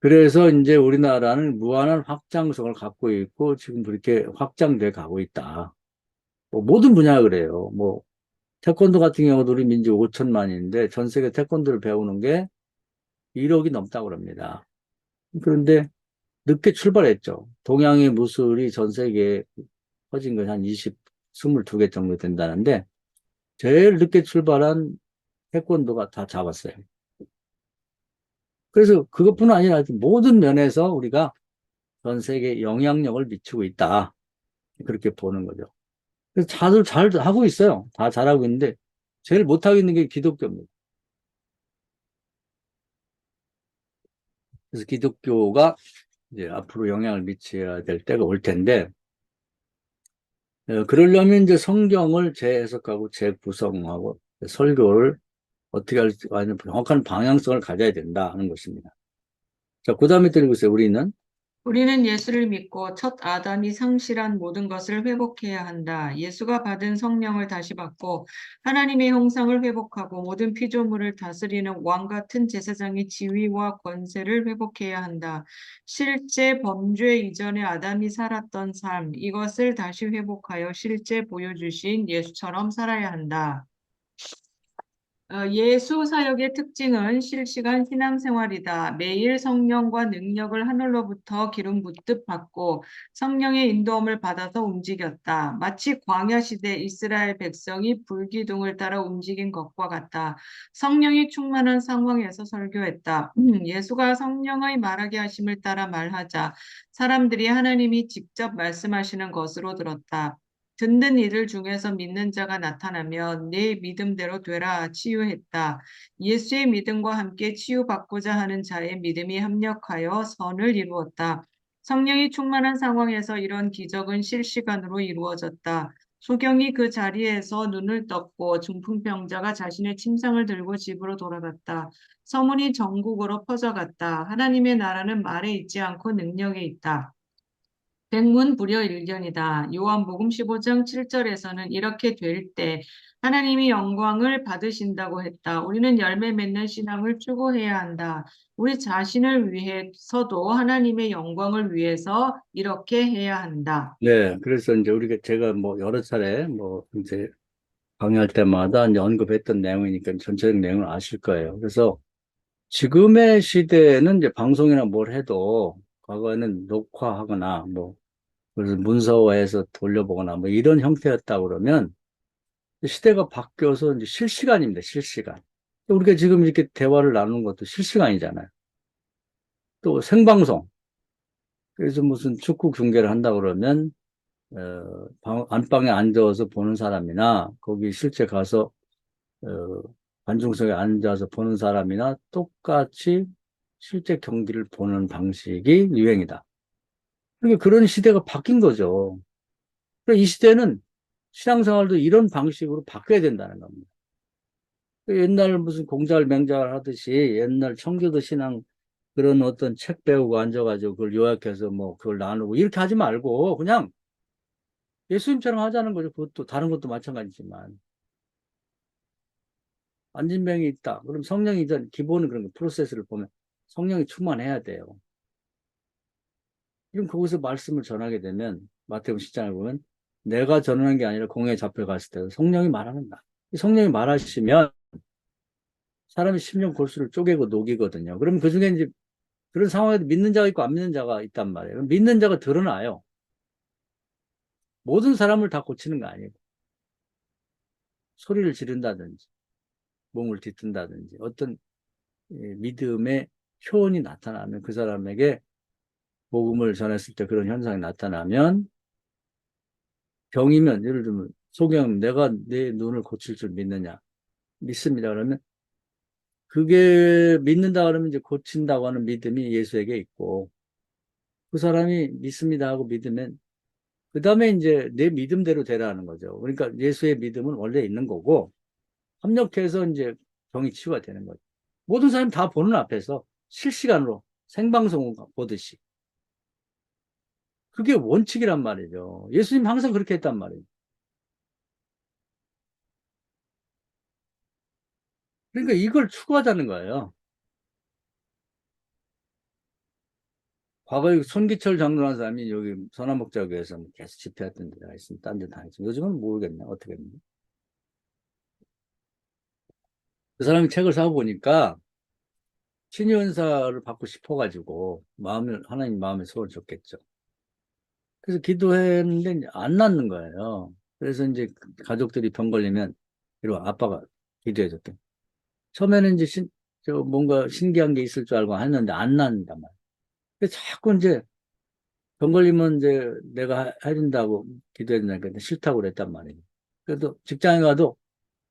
그래서 이제 우리나라는 무한한 확장성을 갖고 있고 지금 그렇게 확장돼 가고 있다. 뭐 모든 분야가 그래요. 뭐 태권도 같은 경우도 우리 민족 5천만인데 전 세계 태권도를 배우는 게 1억이 넘다고 그럽니다. 그런데 늦게 출발했죠. 동양의 무술이 전 세계에 퍼진 건 한 22개 정도 된다는데 제일 늦게 출발한 태권도가 다 잡았어요. 그래서 그것뿐 아니라 모든 면에서 우리가 전 세계에 영향력을 미치고 있다. 그렇게 보는 거죠. 그래서 다들 잘 하고 있어요. 다 잘하고 있는데 제일 못하고 있는 게 기독교입니다. 그래서 기독교가 이제 앞으로 영향을 미쳐야 될 때가 올 텐데, 그러려면 이제 성경을 재해석하고 재구성하고 설교를 어떻게 할지 아주 정확한 방향성을 가져야 된다 하는 것입니다. 자, 그 다음에 드리고 있어요. 우리는 우리는 예수를 믿고 첫 아담이 상실한 모든 것을 회복해야 한다. 예수가 받은 성령을 다시 받고 하나님의 형상을 회복하고 모든 피조물을 다스리는 왕 같은 제사장의 지위와 권세를 회복해야 한다. 실제 범죄 이전에 아담이 살았던 삶, 이것을 다시 회복하여 실제 보여주신 예수처럼 살아야 한다. 예수 사역의 특징은 실시간 신앙생활이다. 매일 성령과 능력을 하늘로부터 기름 붓듯 받고 성령의 인도함을 받아서 움직였다. 마치 광야 시대 이스라엘 백성이 불기둥을 따라 움직인 것과 같다. 성령이 충만한 상황에서 설교했다. 예수가 성령의 말하게 하심을 따라 말하자 사람들이 하나님이 직접 말씀하시는 것으로 들었다. 듣는 이들 중에서 믿는 자가 나타나면 내 믿음대로 되라 치유했다. 예수의 믿음과 함께 치유받고자 하는 자의 믿음이 합력하여 선을 이루었다. 성령이 충만한 상황에서 이런 기적은 실시간으로 이루어졌다. 소경이 그 자리에서 눈을 떴고 중풍병자가 자신의 침상을 들고 집으로 돌아갔다. 소문이 전국으로 퍼져갔다. 하나님의 나라는 말에 있지 않고 능력에 있다. 백문불여일견이다. 요한복음 15장 7절에서는 이렇게 될 때 하나님이 영광을 받으신다고 했다. 우리는 열매 맺는 신앙을 추구해야 한다. 우리 자신을 위해서도 하나님의 영광을 위해서 이렇게 해야 한다. 네, 그래서 이제 우리가 제가 뭐 여러 차례 뭐 이제 강의할 때마다 이제 언급했던 내용이니까 전체적 내용을 아실 거예요. 그래서 지금의 시대에는 이제 방송이나 뭘 해도 과거에는 녹화하거나 뭐 그래서 문서화해서 돌려보거나 뭐 이런 형태였다 그러면 시대가 바뀌어서 이제 실시간입니다. 실시간. 우리가 지금 이렇게 대화를 나누는 것도 실시간이잖아요. 또 생방송. 그래서 무슨 축구 중계를 한다 그러면 안방에 앉아서 보는 사람이나 거기 실제 가서 어, 관중석에 앉아서 보는 사람이나 똑같이 실제 경기를 보는 방식이 유행이다. 그러니까 그런 시대가 바뀐 거죠. 그러니까 이 시대는 신앙생활도 이런 방식으로 바뀌어야 된다는 겁니다. 옛날 무슨 공자를 맹자를 하듯이 옛날 청교도 신앙 그런 어떤 책 배우고 앉아가지고 그걸 요약해서 뭐 그걸 나누고 이렇게 하지 말고 그냥 예수님처럼 하자는 거죠. 그것도 다른 것도 마찬가지지만 안진병이 있다. 그럼 성령이 전 기본은 그런 거 프로세스를 보면 성령이 충만해야 돼요. 그럼 거기서 말씀을 전하게 되면 마태복음 10장을 보면 내가 전하는 게 아니라 공회에 잡혀갔을 때 성령이 말하는다. 성령이 말하시면 사람이 심령 골수를 쪼개고 녹이거든요. 그럼 그 중에 이제 그런 상황에도 믿는 자가 있고 안 믿는 자가 있단 말이에요. 그럼 믿는 자가 드러나요. 모든 사람을 다 고치는 거 아니에요. 소리를 지른다든지 몸을 뒤뜬다든지 어떤 믿음의 효원이 나타나면 그 사람에게 복음을 전했을 때 그런 현상이 나타나면 병이면 예를 들면 소경 내가 내 눈을 고칠 줄 믿느냐 믿습니다 그러면 그게 믿는다 그러면 이제 고친다고 하는 믿음이 예수에게 있고 그 사람이 믿습니다 하고 믿으면 그 다음에 이제 내 믿음대로 되라는 거죠. 그러니까 예수의 믿음은 원래 있는 거고 협력해서 이제 병이 치유가 되는 거죠. 모든 사람이 다 보는 앞에서 실시간으로 생방송 보듯이 그게 원칙이란 말이죠. 예수님 항상 그렇게 했단 말이에요. 그러니까 이걸 추구하자는 거예요. 과거에 손기철 장로라는 사람이 여기 서남목자교에서 뭐 계속 집회했던 데가 있으면 딴 데 다녔지. 요즘은 모르겠네. 어떻게 했는지. 그 사람이 책을 사보니까 신유은사를 받고 싶어가지고 하나님 마음에 소원을 줬겠죠. 그래서 기도했는데 이제 안 낫는 거예요. 그래서 이제 가족들이 병 걸리면 이러고 아빠가 기도해줬대. 처음에는 이제 뭔가 신기한 게 있을 줄 알고 했는데 안 낫는단 말이에요. 그래서 자꾸 이제 병 걸리면 이제 내가 해준다고 기도해준다니까 싫다고 그랬단 말이에요. 그래도 직장에 가도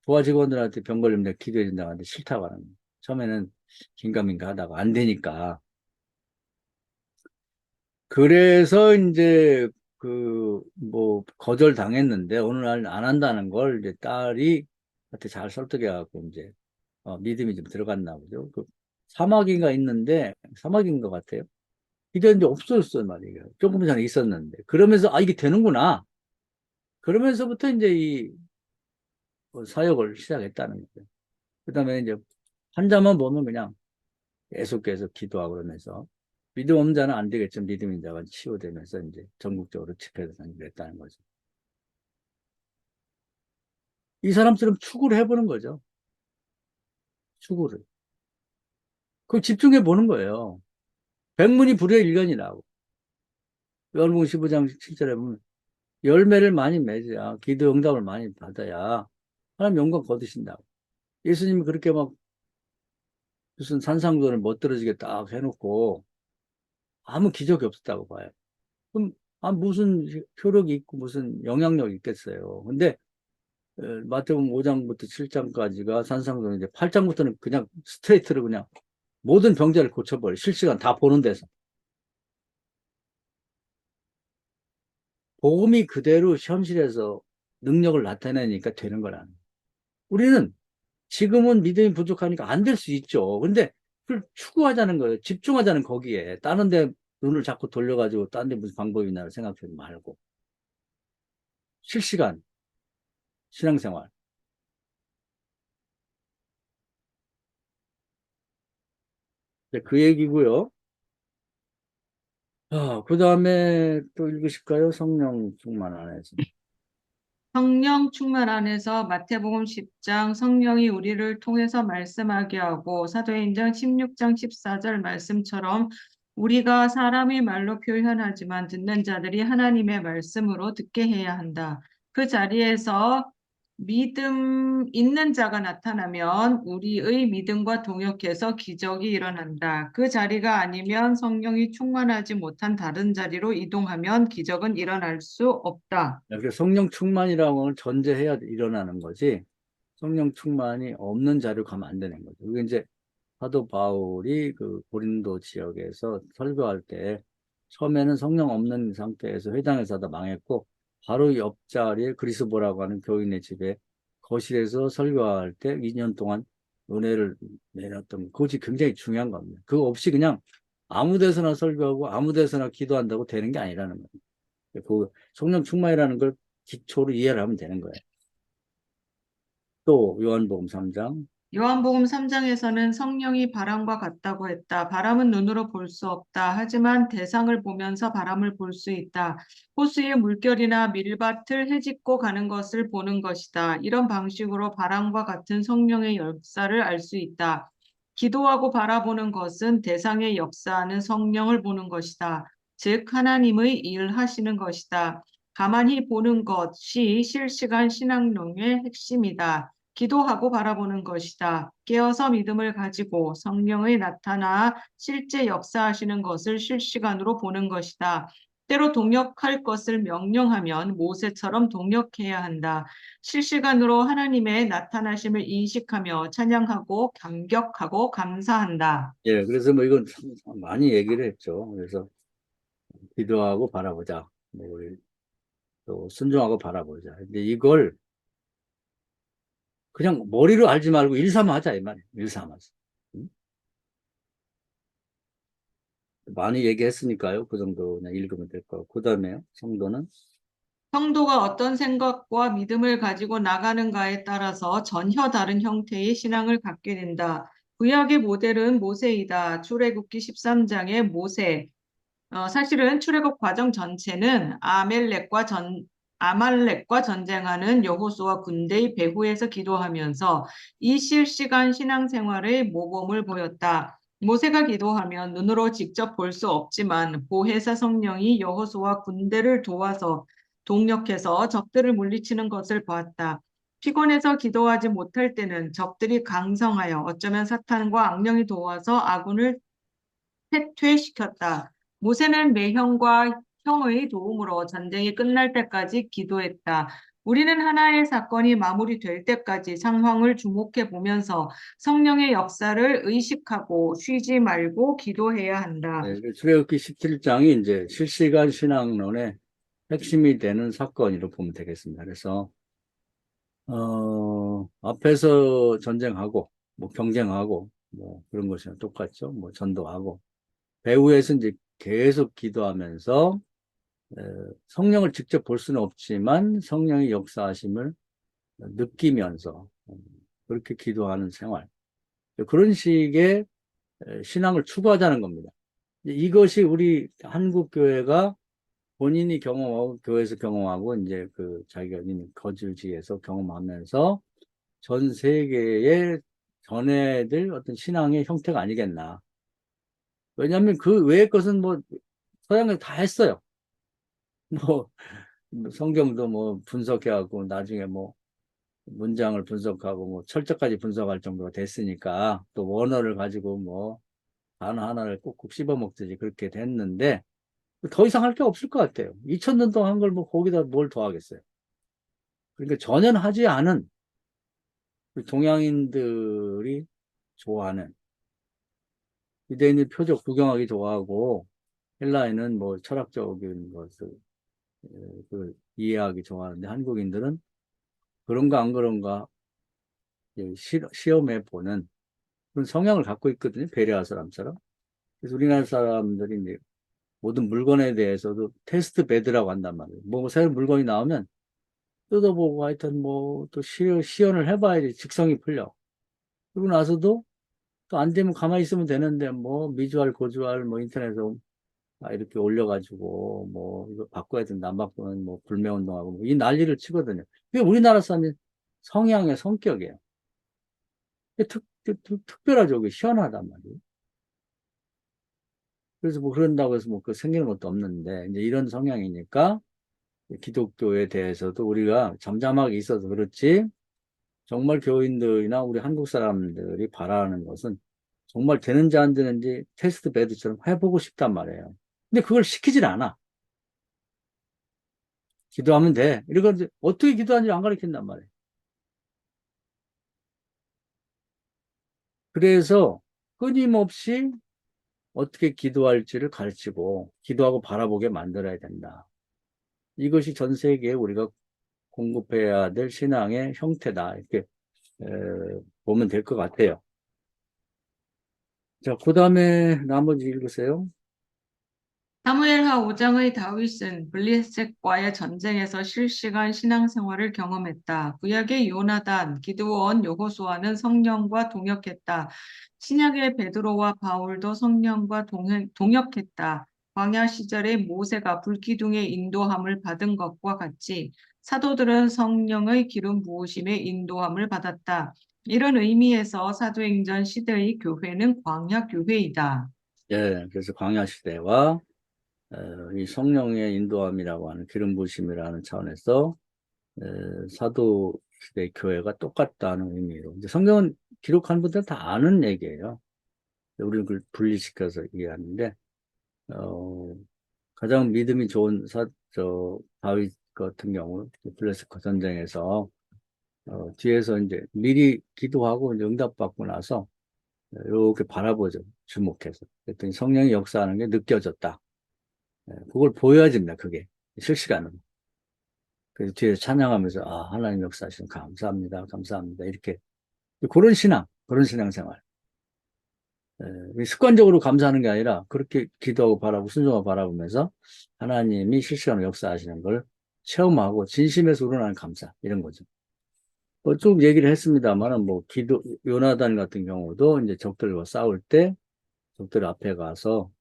부하 직원들한테 병 걸리면 내가 기도해준다고 하는데 싫다고 하는 거예요. 처음에는 긴가민가 하다가 안 되니까. 그래서 이제 뭐 거절 당했는데 어느 날 안 한다는 걸 이제 딸이 한테 잘 설득해갖고 이제 믿음이 좀 들어갔나 보죠. 그 사마귀가 있는데 사마귀인 것 같아요. 기도했는데 없어졌어요 말이에요. 조금 전에 있었는데 그러면서 아 이게 되는구나. 그러면서부터 이제 이 사역을 시작했다는 거죠. 그다음에 이제 환자만 보면 그냥 계속 기도하고 그러면서 믿음 없는 자는 안 되겠죠. 믿음 있는 자가 치유되면서 이제 전국적으로 집회를 다니고 했다는 거죠. 이 사람처럼 추구를 해보는 거죠. 추구를. 그 집중해 보는 거예요. 백문이 불여일견이라고. 열무 15장 7절에 보면 열매를 많이 맺어야 기도 응답을 많이 받아야 하나님 영광 거두신다고. 예수님이 그렇게 막 무슨 산상도를 멋들어지게 딱 해놓고 아무 기적이 없었다고 봐요. 그럼 무슨 효력이 있고 무슨 영향력이 있겠어요. 근데 마태복음 5장부터 7장까지가 산상도인데 8장부터는 그냥 스트레이트로 그냥 모든 병자를 고쳐버려. 실시간 다 보는 데서. 복음이 그대로 현실에서 능력을 나타내니까 되는 거라는 거예요. 우리는 지금은 믿음이 부족하니까 안 될 수 있죠. 근데 그걸 추구하자는 거예요. 집중하자는 거기에. 다른 데 눈을 자꾸 돌려가지고 딴 데 무슨 방법이 있나 생각하지 말고. 실시간 신앙생활. 네, 그 얘기고요. 그 다음에 또 읽으실까요? 성령 충만 안에서. 성령 충만 안에서 마태복음 10장 성령이 우리를 통해서 말씀하게 하고 사도행전 16장 14절 말씀처럼 우리가 사람의 말로 표현하지만 듣는 자들이 하나님의 말씀으로 듣게 해야 한다. 그 자리에서 믿음 있는 자가 나타나면 우리의 믿음과 동역해서 기적이 일어난다. 그 자리가 아니면 성령이 충만하지 못한 다른 자리로 이동하면 기적은 일어날 수 없다. 그래서 성령 충만이라는 걸 전제해야 일어나는 거지. 성령 충만이 없는 자리로 가면 안 되는 거죠. 그게 이제 사도 바울이 그 고린도 지역에서 설교할 때 처음에는 성령 없는 상태에서 회당에서 하다 망했고 바로 옆자리에 그리스보라고 하는 교인의 집에 거실에서 설교할 때 2년 동안 은혜를 내렸던 그것이 굉장히 중요한 겁니다. 그거 없이 그냥 아무 데서나 설교하고 아무 데서나 기도한다고 되는 게 아니라는 거예요. 그 성령 충만이라는 걸 기초로 이해를 하면 되는 거예요. 또 요한복음 3장 요한복음 3장에서는 성령이 바람과 같다고 했다. 바람은 눈으로 볼 수 없다. 하지만 대상을 보면서 바람을 볼 수 있다. 호수의 물결이나 밀밭을 헤집고 가는 것을 보는 것이다. 이런 방식으로 바람과 같은 성령의 역사를 알 수 있다. 기도하고 바라보는 것은 대상의 역사하는 성령을 보는 것이다. 즉 하나님의 일하시는 것이다. 가만히 보는 것이 실시간 신앙용의 핵심이다. 기도하고 바라보는 것이다. 깨어서 믿음을 가지고 성령의 나타나 실제 역사하시는 것을 실시간으로 보는 것이다. 때로 동역할 것을 명령하면 모세처럼 동역해야 한다. 실시간으로 하나님의 나타나심을 인식하며 찬양하고 감격하고 감사한다. 예, 그래서 뭐 이건 참 많이 얘기를 했죠. 그래서 기도하고 바라보자. 뭐 우리 또 순종하고 바라보자. 근데 이걸 그냥 머리로 알지 말고 일삼아 하자 이 말이에요. 일삼아서. 응? 많이 얘기했으니까요. 그 정도 그냥 읽으면 될 거고. 그 다음에요. 성도는 성도가 어떤 생각과 믿음을 가지고 나가는가에 따라서 전혀 다른 형태의 신앙을 갖게 된다. 구약의 모델은 모세이다. 출애굽기 13장의 모세. 사실은 출애굽 과정 전체는 아말렉과 전쟁하는 여호수아 군대의 배후에서 기도하면서 이 실시간 신앙생활의 모범을 보였다. 모세가 기도하면 눈으로 직접 볼 수 없지만 보혜사 성령이 여호수아 군대를 도와서 동력해서 적들을 물리치는 것을 보았다. 피곤해서 기도하지 못할 때는 적들이 강성하여 어쩌면 사탄과 악령이 도와서 아군을 퇴퇴시켰다. 모세는 매형과 형의 도움으로 전쟁이 끝날 때까지 기도했다. 우리는 하나의 사건이 마무리될 때까지 상황을 주목해 보면서 성령의 역사를 의식하고 쉬지 말고 기도해야 한다. 네, 출애굽기 17장이 이제 실시간 신앙론의 핵심이 되는 사건으로 보면 되겠습니다. 그래서 앞에서 전쟁하고 뭐 경쟁하고 뭐 그런 것이랑 똑같죠. 뭐 전도하고 배후에서 이제 계속 기도하면서 에, 성령을 직접 볼 수는 없지만 성령의 역사하심을 느끼면서 그렇게 기도하는 생활. 그런 식의 신앙을 추구하자는 겁니다. 이것이 우리 한국 교회가 본인이 경험하고 교회에서 경험하고 이제 그 자기가 있는 거주지에서 경험하면서 전 세계에 전해질 어떤 신앙의 형태가 아니겠나. 왜냐하면 그 외의 것은 뭐 서양에서 다 했어요. 뭐 성경도 뭐 분석해갖고 나중에 뭐 문장을 분석하고 뭐 철자까지 분석할 정도가 됐으니까 또 원어를 가지고 뭐 단어 하나를 꾹꾹 씹어 먹듯이 그렇게 됐는데 더 이상 할 게 없을 것 같아요. 2000년 동안 한 걸 뭐 거기다 뭘 더 하겠어요. 그러니까 전혀 하지 않은 동양인들이 좋아하는 유대인들 표적 구경하기 좋아하고 헬라인은 뭐 철학적인 것을 그 이해하기 좋아하는데 한국인들은 그런가 안 그런가 시험해 보는 그런 성향을 갖고 있거든요. 베레아 사람처럼. 그래서 우리나라 사람들이 이제 모든 물건에 대해서도 테스트 베드라고 한단 말이에요. 뭐 새로운 물건이 나오면 뜯어보고 하여튼 뭐 또 시연을 해봐야지 직성이 풀려. 그러고 나서도 또 안 되면 가만히 있으면 되는데 뭐 미주알 고주알 뭐 인터넷에 이렇게 올려가지고 뭐 이거 바꿔야 된다 안 바꾸면 뭐 불매운동하고 뭐이 난리를 치거든요. 그게 우리나라 사람의 성향의 성격이에요. 특별하죠. 그게 시원하단 말이에요. 그래서 뭐 그런다고 해서 뭐 그 생기는 것도 없는데 이제 이런 성향이니까 기독교에 대해서도 우리가 잠잠하게 있어서 그렇지 정말 교인들이나 우리 한국 사람들이 바라는 것은 정말 되는지 안 되는지 테스트 베드처럼 해보고 싶단 말이에요. 근데 그걸 시키질 않아. 기도하면 돼. 이러고 이제 어떻게 기도하는지 안 가르친단 말이에요. 그래서 끊임없이 어떻게 기도할지를 가르치고 기도하고 바라보게 만들어야 된다. 이것이 전 세계에 우리가 공급해야 될 신앙의 형태다. 이렇게 보면 될 것 같아요. 자, 그 다음에 나머지 읽으세요. 사무엘하 5장의 다윗은 블레셋과의 전쟁에서 실시간 신앙생활을 경험했다. 구약의 요나단, 기드온, 여호수아는 성령과 동역했다. 신약의 베드로와 바울도 성령과 동역했다. 광야 시절의 모세가 불기둥의 인도함을 받은 것과 같이 사도들은 성령의 기름 부으심의 인도함을 받았다. 이런 의미에서 사도행전 시대의 교회는 광야 교회이다. 예, 그래서 광야 시대와 이 성령의 인도함이라고 하는 기름 부으심이라는 차원에서 사도 시대 교회가 똑같다는 의미로 이제 성경은 기록한 분들 다 아는 얘기예요. 우리는 그걸 분리시켜서 얘기하는데 어, 가장 믿음이 좋은 다윗 같은 경우 블레셋 전쟁에서 뒤에서 이제 미리 기도하고 이제 응답받고 나서 이렇게 바라보죠. 주목해서. 그랬더니 성령이 역사하는 게 느껴졌다. 그걸 보여야 됩니다. 그게 실시간으로. 그래서 뒤에서 찬양하면서 하나님 역사하시면 감사합니다. 감사합니다. 이렇게 그런 신앙생활. 습관적으로 감사하는 게 아니라 그렇게 기도하고 바라고 순종하고 바라보면서 하나님이 실시간으로 역사하시는 걸 체험하고 진심에서 우러나는 감사 이런 거죠. 쭉 얘기를 했습니다만은 뭐 요나단 같은 경우도 이제 적들과 싸울 때 적들 앞에 가서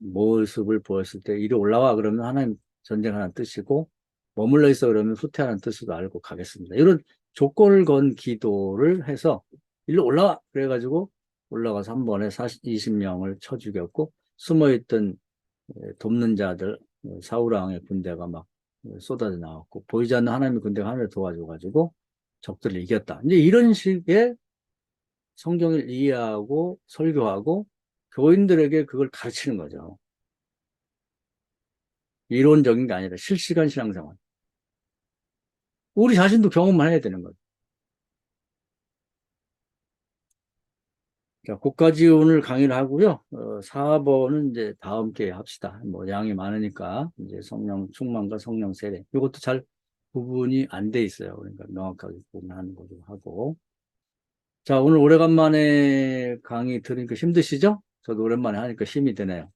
모습을 보였을 때 이리 올라와 그러면 하나님 전쟁하는 뜻이고 머물러 있어 그러면 후퇴하는 뜻으로 알고 가겠습니다. 이런 조건을 건 기도를 해서 일로 올라와 그래가지고 올라가서 한 번에 20명을 쳐 죽였고 숨어있던 돕는 자들 사울 왕의 군대가 막 쏟아져 나왔고 보이지 않는 하나님의 군대가 하늘을 도와줘가지고 적들을 이겼다. 이제 이런 식의 성경을 이해하고 설교하고 교인들에게 그걸 가르치는 거죠. 이론적인 게 아니라 실시간 신앙생활. 우리 자신도 경험만 해야 되는 거죠. 자, 고까지 오늘 강의를 하고요. 4번은 이제 다음 기회에 합시다. 뭐 양이 많으니까 이제 성령 충만과 성령 세례. 이것도 잘 구분이 안 돼 있어요. 그러니까 명확하게 구분하는 거로 하고. 자, 오늘 오래간만에 강의 들으니까 힘드시죠? 저도 오랜만에 하니까 힘이 드네요.